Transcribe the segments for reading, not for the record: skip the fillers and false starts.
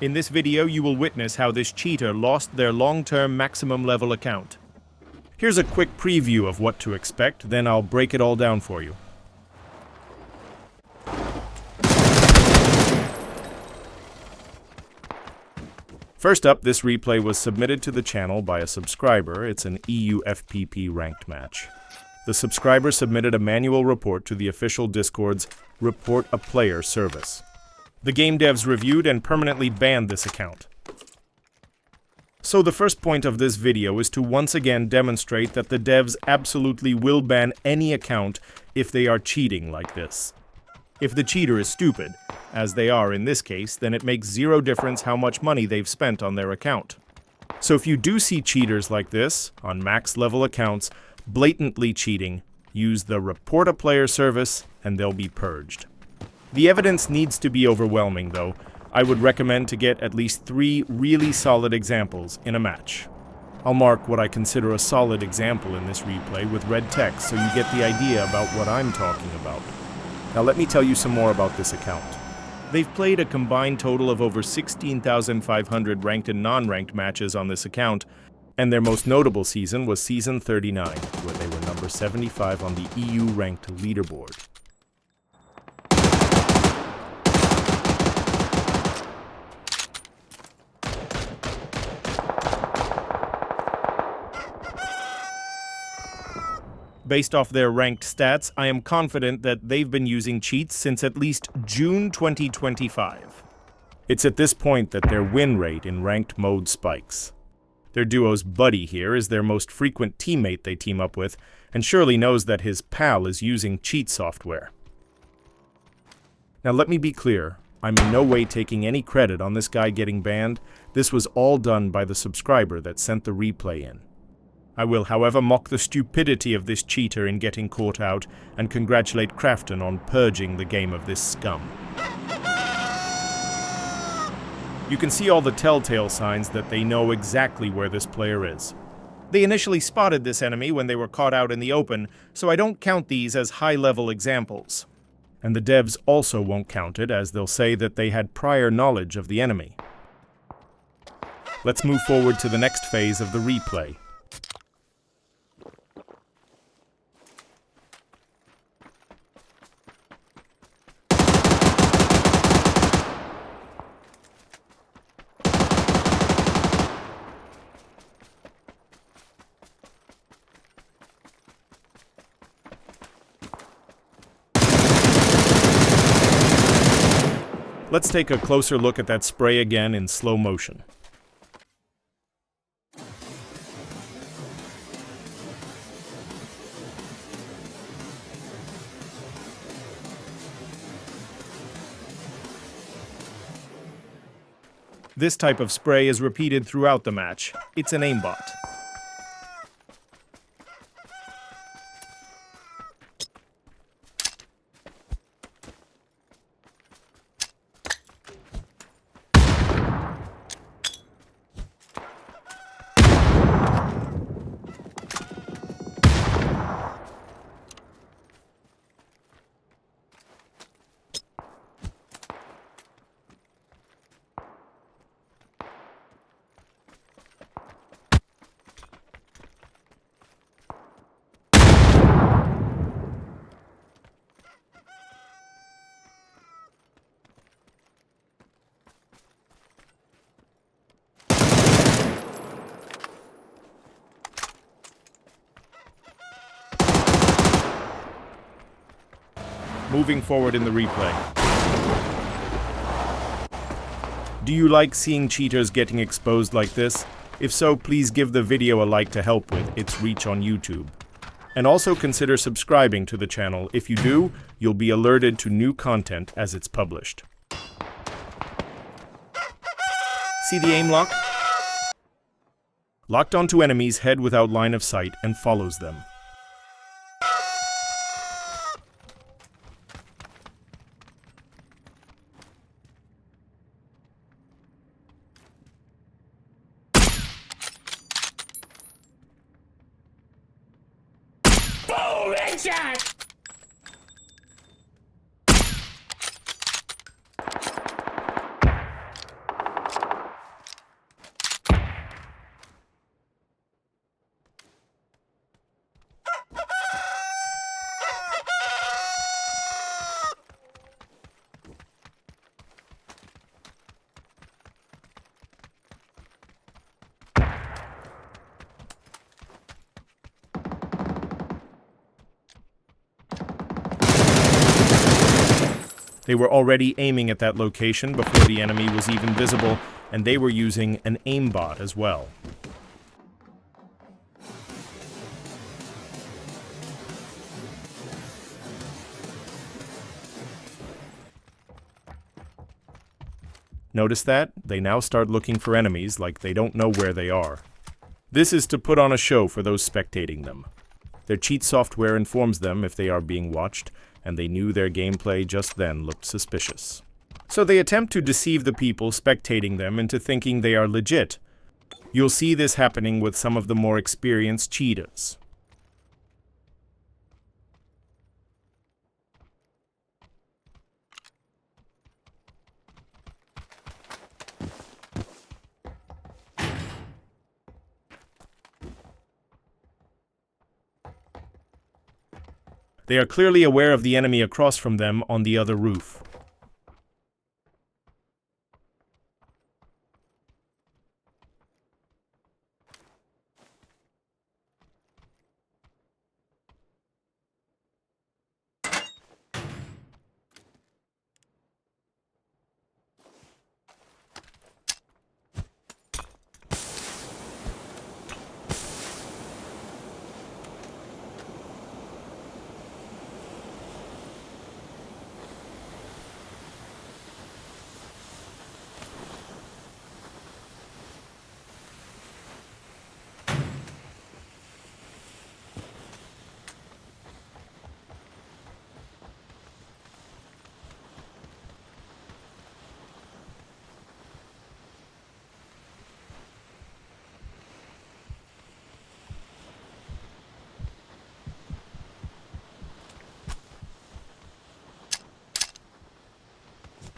In this video, you will witness how this cheater lost their long-term maximum level account. Here's a quick preview of what to expect, then I'll break it all down for you. First up, this replay was submitted to the channel by a subscriber. It's an EU FPP ranked match. The subscriber submitted a manual report to the official Discord's Report a Player service. The game devs reviewed and permanently banned this account. So the first point of this video is to once again demonstrate that the devs absolutely will ban any account if they are cheating like this. If the cheater is stupid, as they are in this case, then it makes zero difference how much money they've spent on their account. So if you do see cheaters like this, on max level accounts, blatantly cheating, use the Report a Player service and they'll be purged. The evidence needs to be overwhelming though. I would recommend to get at least 3 really solid examples in a match. I'll mark what I consider a solid example in this replay with red text so you get the idea about what I'm talking about. Now let me tell you some more about this account. They've played a combined total of over 16,500 ranked and non-ranked matches on this account, and their most notable season was Season 39, where they were number 75 on the EU ranked leaderboard. Based off their ranked stats, I am confident that they've been using cheats since at least June 2025. It's at this point that their win rate in ranked mode spikes. Their duo's buddy here is their most frequent teammate they team up with, and surely knows that his pal is using cheat software. Now let me be clear, I'm in no way taking any credit on this guy getting banned. This was all done by the subscriber that sent the replay in. I will, however, mock the stupidity of this cheater in getting caught out and congratulate Crafton on purging the game of this scum. You can see all the telltale signs that they know exactly where this player is. They initially spotted this enemy when they were caught out in the open, so I don't count these as high-level examples. And the devs also won't count it, as they'll say that they had prior knowledge of the enemy. Let's move forward to the next phase of the replay. Let's take a closer look at that spray again in slow motion. This type of spray is repeated throughout the match. It's an aimbot. Moving forward in the replay. Do you like seeing cheaters getting exposed like this? If so, please give the video a like to help with its reach on YouTube. And also consider subscribing to the channel. If you do, you'll be alerted to new content as it's published. See the aim lock? Locked onto enemies, head without line of sight and follows them. Boom! Headshot! They were already aiming at that location before the enemy was even visible, and they were using an aimbot as well. Notice that? They now start looking for enemies like they don't know where they are. This is to put on a show for those spectating them. Their cheat software informs them if they are being watched, and they knew their gameplay just then looked suspicious. So they attempt to deceive the people spectating them into thinking they are legit. You'll see this happening with some of the more experienced cheaters. They are clearly aware of the enemy across from them on the other roof.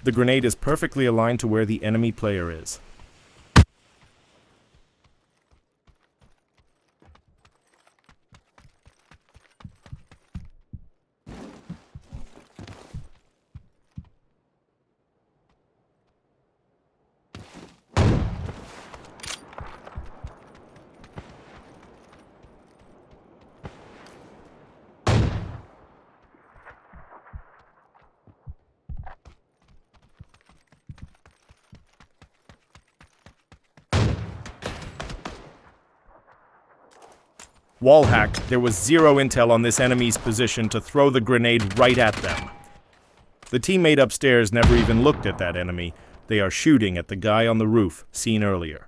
The grenade is perfectly aligned to where the enemy player is. Wall hack, there was zero intel on this enemy's position to throw the grenade right at them. The teammate upstairs never even looked at that enemy. They are shooting at the guy on the roof, seen earlier.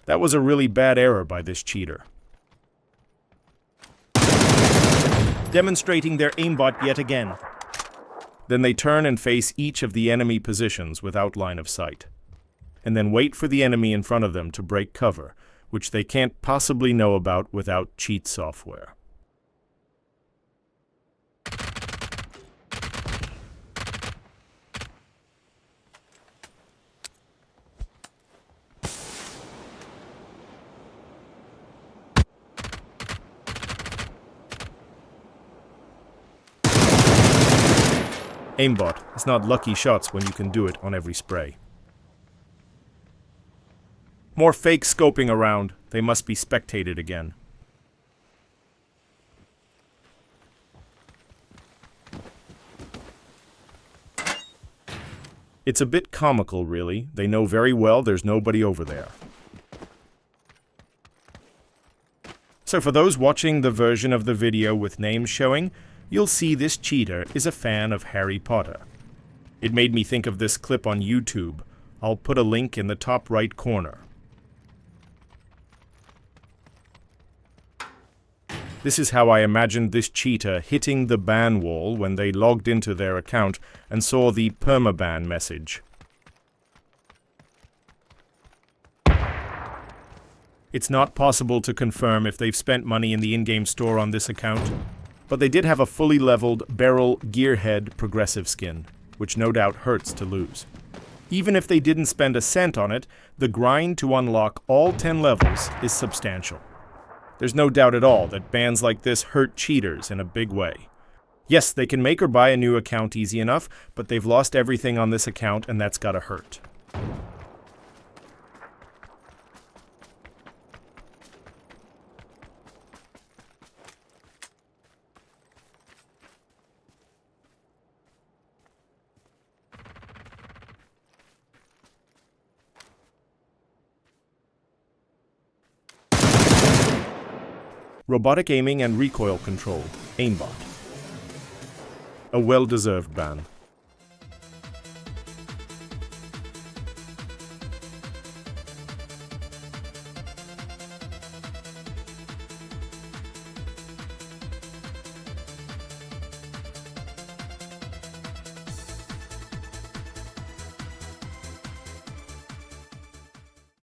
That was a really bad error by this cheater. Demonstrating their aimbot yet again. Then they turn and face each of the enemy positions without line of sight. And then wait for the enemy in front of them to break cover, which they can't possibly know about without cheat software. Aimbot is not lucky shots when you can do it on every spray. More fake scoping around. They must be spectated again. It's a bit comical, really. They know very well there's nobody over there. So for those watching the version of the video with names showing, you'll see this cheater is a fan of Harry Potter. It made me think of this clip on YouTube. I'll put a link in the top right corner. This is how I imagined this cheater hitting the ban wall when they logged into their account and saw the PERMABANNED message. It's not possible to confirm if they've spent money in the in-game store on this account, but they did have a fully leveled barrel gearhead progressive skin, which no doubt hurts to lose. Even if they didn't spend a cent on it, the grind to unlock all 10 levels is substantial. There's no doubt at all that bans like this hurt cheaters in a big way. Yes, they can make or buy a new account easy enough, but they've lost everything on this account and that's gotta hurt. Robotic aiming and recoil control, aimbot. A well-deserved ban.